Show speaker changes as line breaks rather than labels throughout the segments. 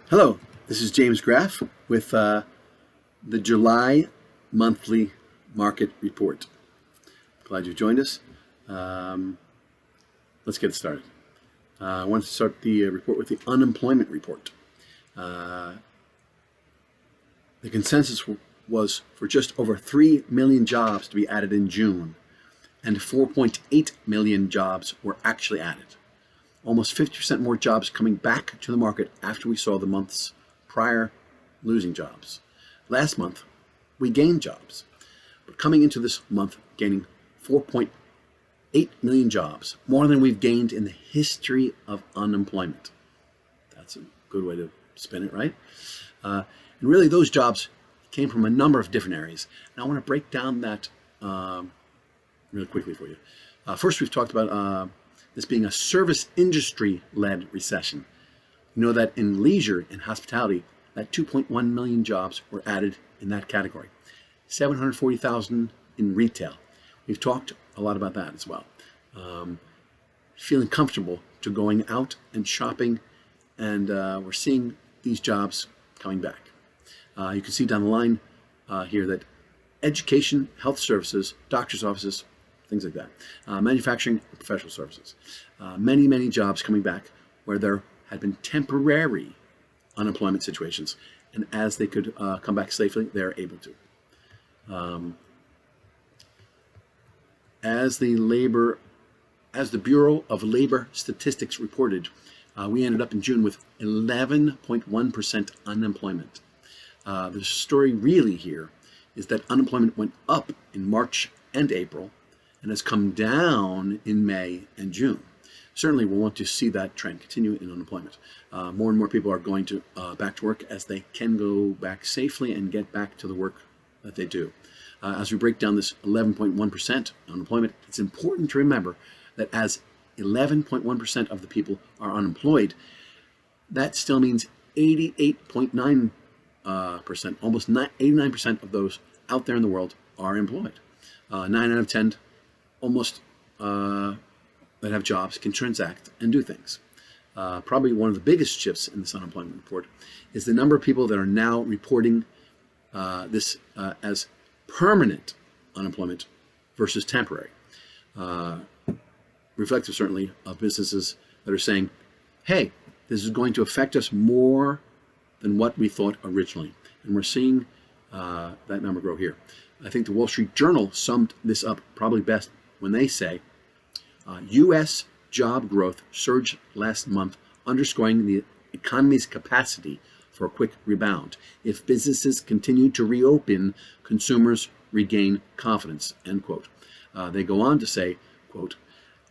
Hello, this is James Graff with the July monthly market report. Glad you joined us. Let's get started. I want to start the report with the unemployment report. The consensus was for just over 3 million jobs to be added in June, and 4.8 million jobs were actually added. Almost 50% more jobs coming back to the market after we saw the months prior losing jobs. Last month, we gained jobs, but coming into this month, gaining 4.8 million jobs, more than we've gained in the history of unemployment. That's a good way to spin it, right? And really, those jobs came from a number of different areas. And I want to break down that really quickly for you. First, we've talked about this being a service industry-led recession. You know that in leisure and hospitality, that 2.1 million jobs were added in that category. 740,000 in retail. We've talked a lot about that as well. Feeling comfortable to going out and shopping, and we're seeing these jobs coming back. You can see down the line here that education, health services, doctor's offices, things like that. Manufacturing, professional services. Many jobs coming back where there had been temporary unemployment situations. And as they could come back safely, they're able to. As the Bureau of Labor Statistics reported, we ended up in June with 11.1% unemployment. The story really here is that unemployment went up in March and April, and has come down in May and June. Certainly we'll want to see that trend continue in unemployment. More and more people are going to back to work as they can go back safely and get back to the work that they do. As we break down this 11.1% unemployment, it's important to remember that as 11.1% of the people are unemployed, that still means 88.9%, almost 89% of those out there in the world are employed. 9 out of 10 almost that have jobs can transact and do things. Probably one of the biggest shifts in this unemployment report is the number of people that are now reporting this as permanent unemployment versus temporary. Reflective certainly of businesses that are saying, hey, this is going to affect us more than what we thought originally. And we're seeing that number grow here. I think the Wall Street Journal summed this up probably best when they say, U.S. job growth surged last month, underscoring the economy's capacity for a quick rebound. If businesses continue to reopen, consumers regain confidence, end quote. They go on to say, quote,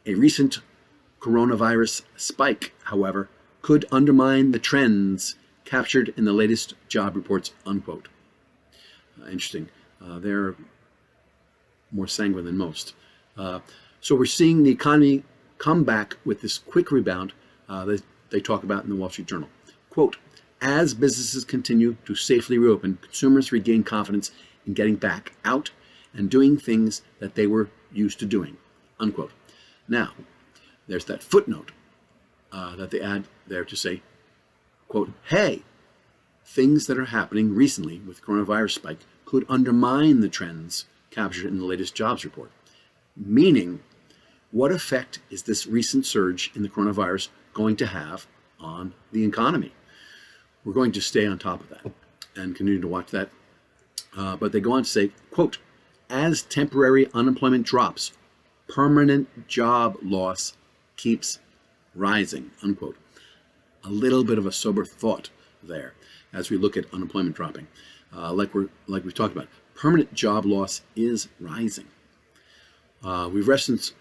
a recent coronavirus spike, however, could undermine the trends captured in the latest job reports, unquote. Interesting. They're more sanguine than most. So we're seeing the economy come back with this quick rebound that they talk about in the Wall Street Journal. Quote, as businesses continue to safely reopen, consumers regain confidence in getting back out and doing things that they were used to doing, unquote. Now, there's that footnote that they add there to say, quote, hey, things that are happening recently with coronavirus spike could undermine the trends captured in the latest jobs report. Meaning, what effect is this recent surge in the coronavirus going to have on the economy? We're going to stay on top of that and continue to watch that. But they go on to say, quote, as temporary unemployment drops, permanent job loss keeps rising, unquote. A little bit of a sober thought there as we look at unemployment dropping. Like we've talked about, permanent job loss is rising. We've referenced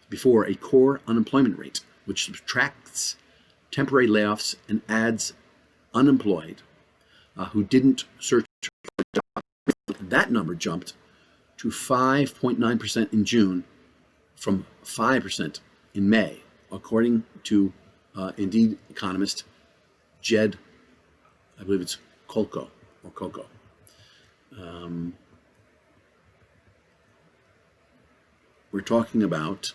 before a core unemployment rate, which subtracts temporary layoffs and adds unemployed who didn't search for a job. That number jumped to 5.9% in June from 5% in May, according to Indeed economist Jed, I believe it's Coco. We're talking about